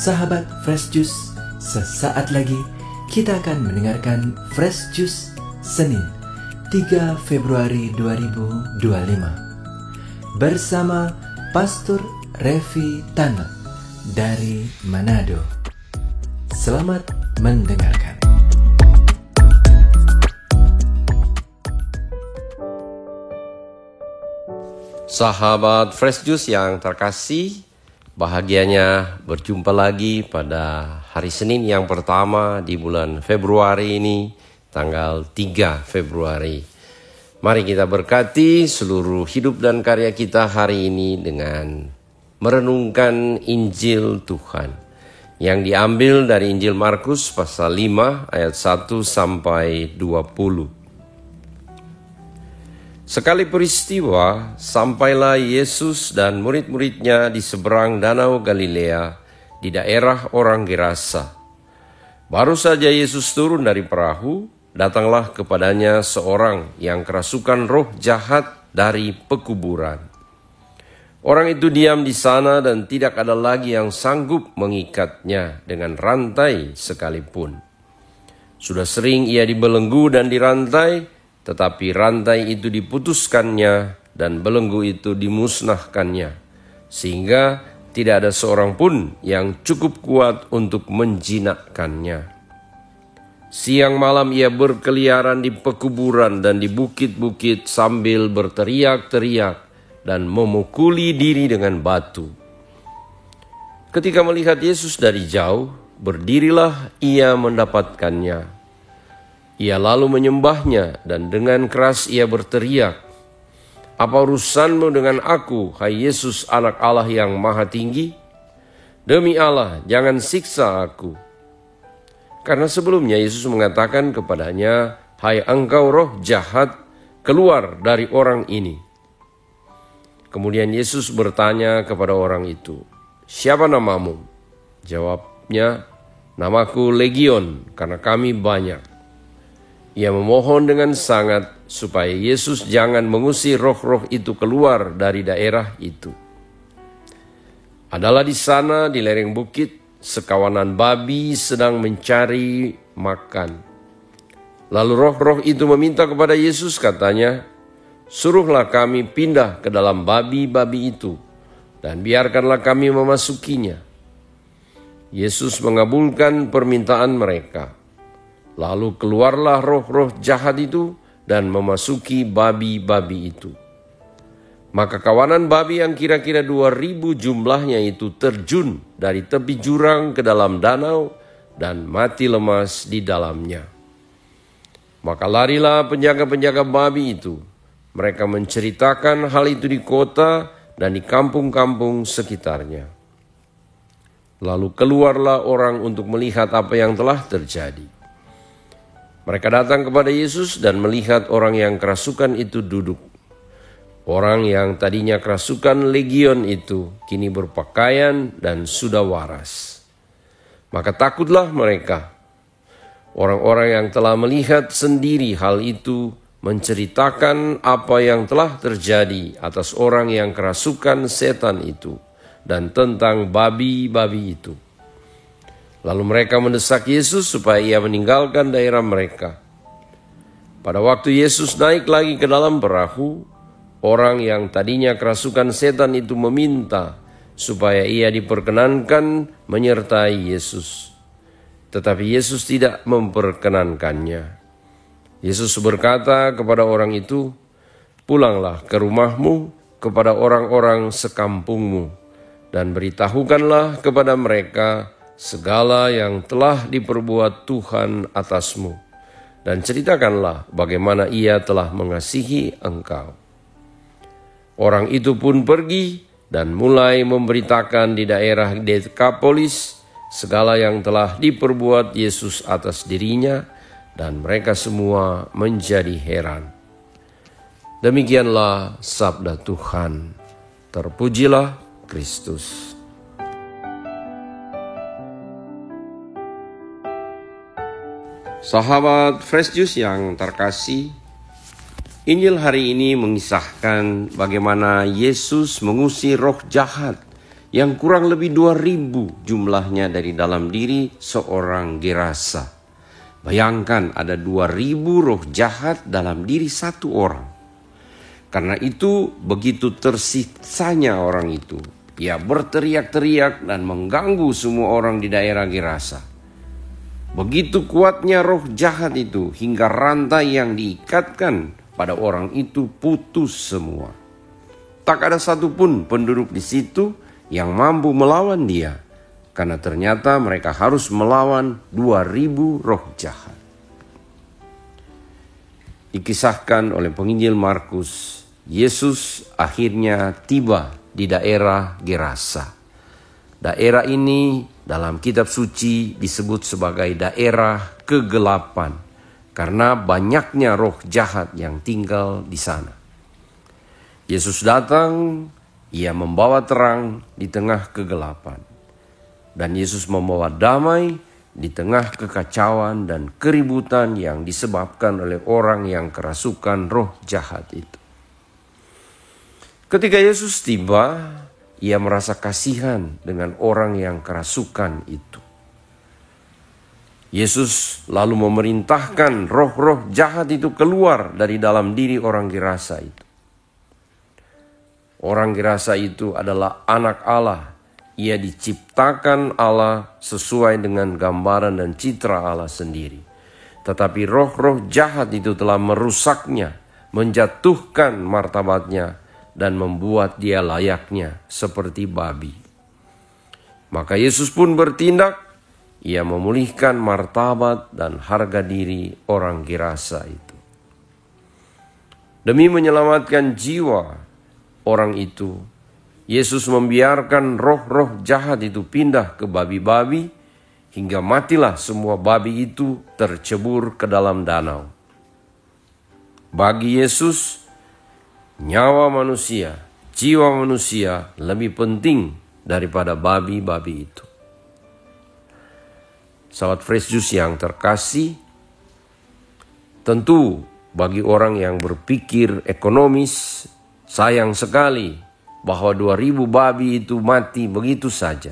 Sahabat Fresh Juice, sesaat lagi kita akan mendengarkan Fresh Juice Senin 3 Februari 2025 bersama Pastor Revi Tana dari Manado. Selamat mendengarkan. Sahabat Fresh Juice yang terkasih, bahagianya berjumpa lagi pada hari Senin yang pertama di bulan Februari ini, tanggal 3 Februari. Mari kita berkati seluruh hidup dan karya kita hari ini dengan merenungkan Injil Tuhan yang diambil dari Injil Markus pasal 5 ayat 1 sampai 20. Sekali peristiwa, sampailah Yesus dan murid-muridnya di seberang danau Galilea di daerah orang Gerasa. Baru saja Yesus turun dari perahu, datanglah kepadanya seorang yang kerasukan roh jahat dari pekuburan. Orang itu diam di sana dan tidak ada lagi yang sanggup mengikatnya dengan rantai sekalipun. Sudah sering ia dibelenggu dan dirantai, tetapi rantai itu diputuskannya dan belenggu itu dimusnahkannya, sehingga tidak ada seorang pun yang cukup kuat untuk menjinakkannya. Siang malam ia berkeliaran di pekuburan dan di bukit-bukit sambil berteriak-teriak dan memukuli diri dengan batu. Ketika melihat Yesus dari jauh, berdirilah ia mendapatkannya. Ia lalu menyembahnya dan dengan keras ia berteriak, "Apa urusanmu dengan aku, hai Yesus anak Allah yang maha tinggi? Demi Allah, jangan siksa aku." Karena sebelumnya Yesus mengatakan kepadanya, "Hai engkau roh jahat, keluar dari orang ini." Kemudian Yesus bertanya kepada orang itu, "Siapa namamu?" Jawabnya, "Namaku Legion, karena kami banyak." Ia memohon dengan sangat supaya Yesus jangan mengusir roh-roh itu keluar dari daerah itu. Adalah di sana di lereng bukit, sekawanan babi sedang mencari makan. Lalu roh-roh itu meminta kepada Yesus, katanya, "Suruhlah kami pindah ke dalam babi-babi itu, dan biarkanlah kami memasukinya." Yesus mengabulkan permintaan mereka. Lalu keluarlah roh-roh jahat itu dan memasuki babi-babi itu. Maka kawanan babi yang kira-kira 2.000 jumlahnya itu terjun dari tepi jurang ke dalam danau dan mati lemas di dalamnya. Maka larilah penjaga-penjaga babi itu. Mereka menceritakan hal itu di kota dan di kampung-kampung sekitarnya. Lalu keluarlah orang untuk melihat apa yang telah terjadi. Mereka datang kepada Yesus dan melihat orang yang kerasukan itu duduk. Orang yang tadinya kerasukan legion itu kini berpakaian dan sudah waras. Maka takutlah mereka. Orang-orang yang telah melihat sendiri hal itu menceritakan apa yang telah terjadi atas orang yang kerasukan setan itu dan tentang babi-babi itu. Lalu mereka mendesak Yesus supaya ia meninggalkan daerah mereka. Pada waktu Yesus naik lagi ke dalam perahu, orang yang tadinya kerasukan setan itu meminta supaya ia diperkenankan menyertai Yesus. Tetapi Yesus tidak memperkenankannya. Yesus berkata kepada orang itu, "Pulanglah ke rumahmu kepada orang-orang sekampungmu dan beritahukanlah kepada mereka segala yang telah diperbuat Tuhan atasmu, dan ceritakanlah bagaimana ia telah mengasihi engkau." Orang itu pun pergi dan mulai memberitakan di daerah Dekapolis segala yang telah diperbuat Yesus atas dirinya, dan mereka semua menjadi heran. Demikianlah sabda Tuhan. Terpujilah Kristus. Sahabat Fresh Juice yang terkasih, Injil hari ini mengisahkan bagaimana Yesus mengusir roh jahat yang kurang lebih 2.000 jumlahnya dari dalam diri seorang Gerasa. Bayangkan ada 2.000 roh jahat dalam diri satu orang. Karena itu begitu tersiksanya orang itu, ia berteriak-teriak dan mengganggu semua orang di daerah Gerasa. Begitu kuatnya roh jahat itu hingga rantai yang diikatkan pada orang itu putus semua. Tak ada satupun penduduk di situ yang mampu melawan dia, karena ternyata mereka harus melawan 2.000 roh jahat. Dikisahkan oleh penginjil Markus, Yesus akhirnya tiba di daerah Gerasa. Daerah ini dalam kitab suci disebut sebagai daerah kegelapan karena banyaknya roh jahat yang tinggal di sana. Yesus datang, ia membawa terang di tengah kegelapan. Dan Yesus membawa damai di tengah kekacauan dan keributan yang disebabkan oleh orang yang kerasukan roh jahat itu. Ketika Yesus tiba, ia merasa kasihan dengan orang yang kerasukan itu. Yesus lalu memerintahkan roh-roh jahat itu keluar dari dalam diri orang Gerasa itu. Orang Gerasa itu adalah anak Allah. Ia diciptakan Allah sesuai dengan gambaran dan citra Allah sendiri. Tetapi roh-roh jahat itu telah merusaknya, menjatuhkan martabatnya, dan membuat dia layaknya seperti babi. Maka Yesus pun bertindak, ia memulihkan martabat dan harga diri orang Gerasa itu. Demi menyelamatkan jiwa orang itu, Yesus membiarkan roh-roh jahat itu pindah ke babi-babi, hingga matilah semua babi itu tercebur ke dalam danau. Bagi Yesus, nyawa manusia, jiwa manusia lebih penting daripada babi-babi itu. Sahabat Fresh Juice yang terkasih, tentu bagi orang yang berpikir ekonomis, sayang sekali bahwa 2.000 babi itu mati begitu saja.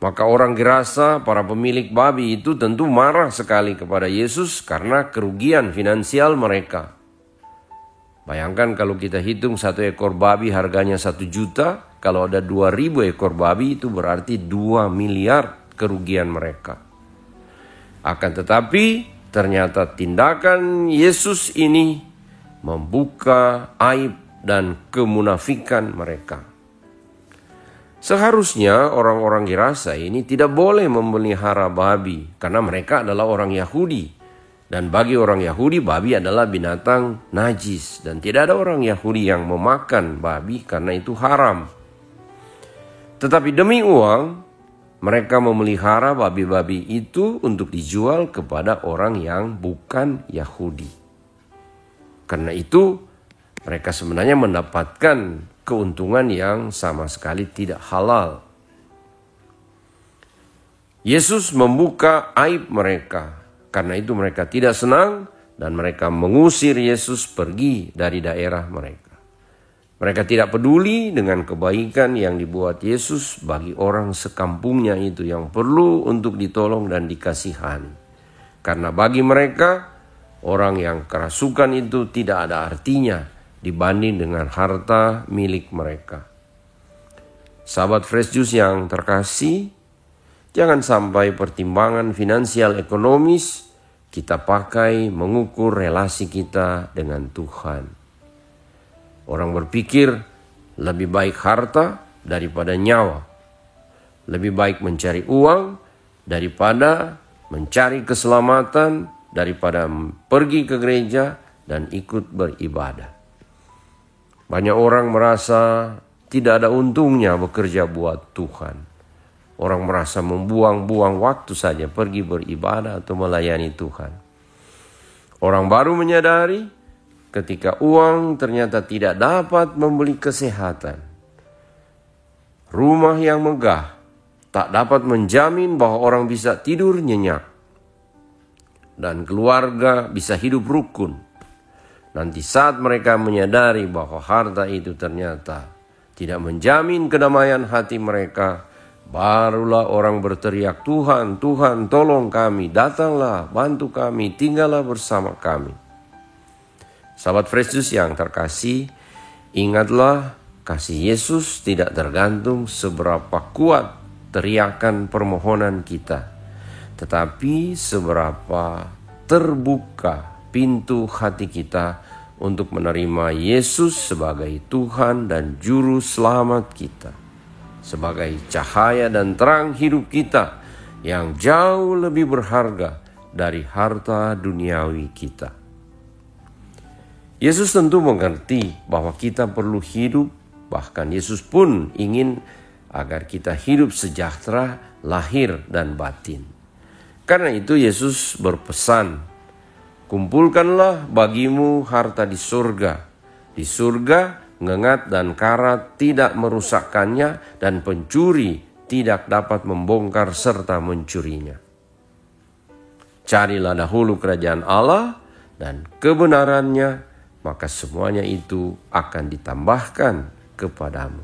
Maka orang Gerasa, para pemilik babi itu tentu marah sekali kepada Yesus karena kerugian finansial mereka. Bayangkan kalau kita hitung 1 ekor babi harganya 1 juta, kalau ada 2.000 ekor babi itu berarti 2 miliar kerugian mereka. Akan tetapi ternyata tindakan Yesus ini membuka aib dan kemunafikan mereka. Seharusnya orang-orang Gerasa ini tidak boleh memelihara babi karena mereka adalah orang Yahudi. Dan bagi orang Yahudi babi adalah binatang najis. Dan tidak ada orang Yahudi yang memakan babi karena itu haram. Tetapi demi uang, mereka memelihara babi-babi itu untuk dijual kepada orang yang bukan Yahudi. Karena itu mereka sebenarnya mendapatkan keuntungan yang sama sekali tidak halal. Yesus membuka aib mereka. Karena itu mereka tidak senang dan mereka mengusir Yesus pergi dari daerah mereka. Mereka tidak peduli dengan kebaikan yang dibuat Yesus bagi orang sekampungnya itu yang perlu untuk ditolong dan dikasihani. Karena bagi mereka, orang yang kerasukan itu tidak ada artinya dibanding dengan harta milik mereka. Sahabat Fresh Juice yang terkasih, jangan sampai pertimbangan finansial ekonomis kita pakai mengukur relasi kita dengan Tuhan. Orang berpikir lebih baik harta daripada nyawa. Lebih baik mencari uang daripada mencari keselamatan, daripada pergi ke gereja dan ikut beribadah. Banyak orang merasa tidak ada untungnya bekerja buat Tuhan. Orang merasa membuang-buang waktu saja pergi beribadah atau melayani Tuhan. Orang baru menyadari ketika uang ternyata tidak dapat membeli kesehatan. Rumah yang megah tak dapat menjamin bahwa orang bisa tidur nyenyak. Dan keluarga bisa hidup rukun. Nanti saat mereka menyadari bahwa harta itu ternyata tidak menjamin kedamaian hati mereka, barulah orang berteriak, "Tuhan, Tuhan, tolong kami, datanglah, bantu kami, tinggallah bersama kami." Sahabat Fresh Juice yang terkasih, ingatlah kasih Yesus tidak tergantung seberapa kuat teriakan permohonan kita, tetapi seberapa terbuka pintu hati kita untuk menerima Yesus sebagai Tuhan dan Juru Selamat kita, sebagai cahaya dan terang hidup kita yang jauh lebih berharga dari harta duniawi kita. Yesus tentu mengerti bahwa kita perlu hidup, bahkan Yesus pun ingin agar kita hidup sejahtera lahir dan batin. Karena itu Yesus berpesan, "Kumpulkanlah bagimu harta di surga. Di surga ngengat dan karat tidak merusakkannya, dan pencuri tidak dapat membongkar serta mencurinya." Carilah dahulu kerajaan Allah dan kebenarannya, maka semuanya itu akan ditambahkan kepadamu.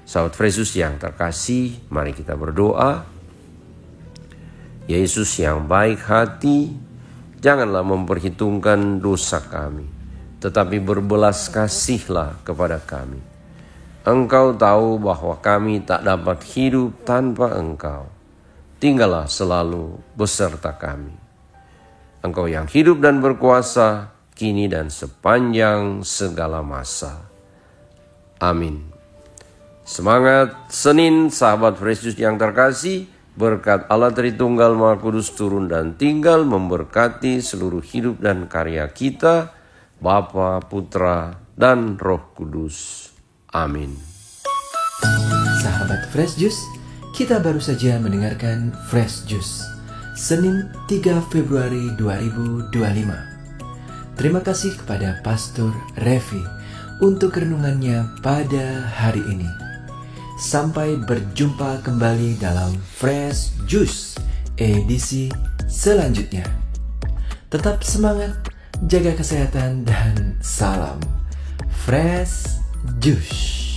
Sahabat Fresh Juice yang terkasih, mari kita berdoa. Yesus yang baik hati, janganlah memperhitungkan dosa kami, tetapi berbelas kasihlah kepada kami. Engkau tahu bahwa kami tak dapat hidup tanpa Engkau. Tinggallah selalu beserta kami. Engkau yang hidup dan berkuasa, kini dan sepanjang segala masa. Amin. Semangat Senin, sahabat Fresh Juice yang terkasih. Berkat Allah Tritunggal Maha Kudus turun dan tinggal memberkati seluruh hidup dan karya kita, Bapa, Putra, dan Roh Kudus. Amin. Sahabat Fresh Juice, kita baru saja mendengarkan Fresh Juice Senin 3 Februari 2025. Terima kasih kepada Pastor Revi untuk renungannya pada hari ini. Sampai berjumpa kembali dalam Fresh Juice edisi selanjutnya. Tetap semangat, jaga kesehatan, dan salam Fresh Juice.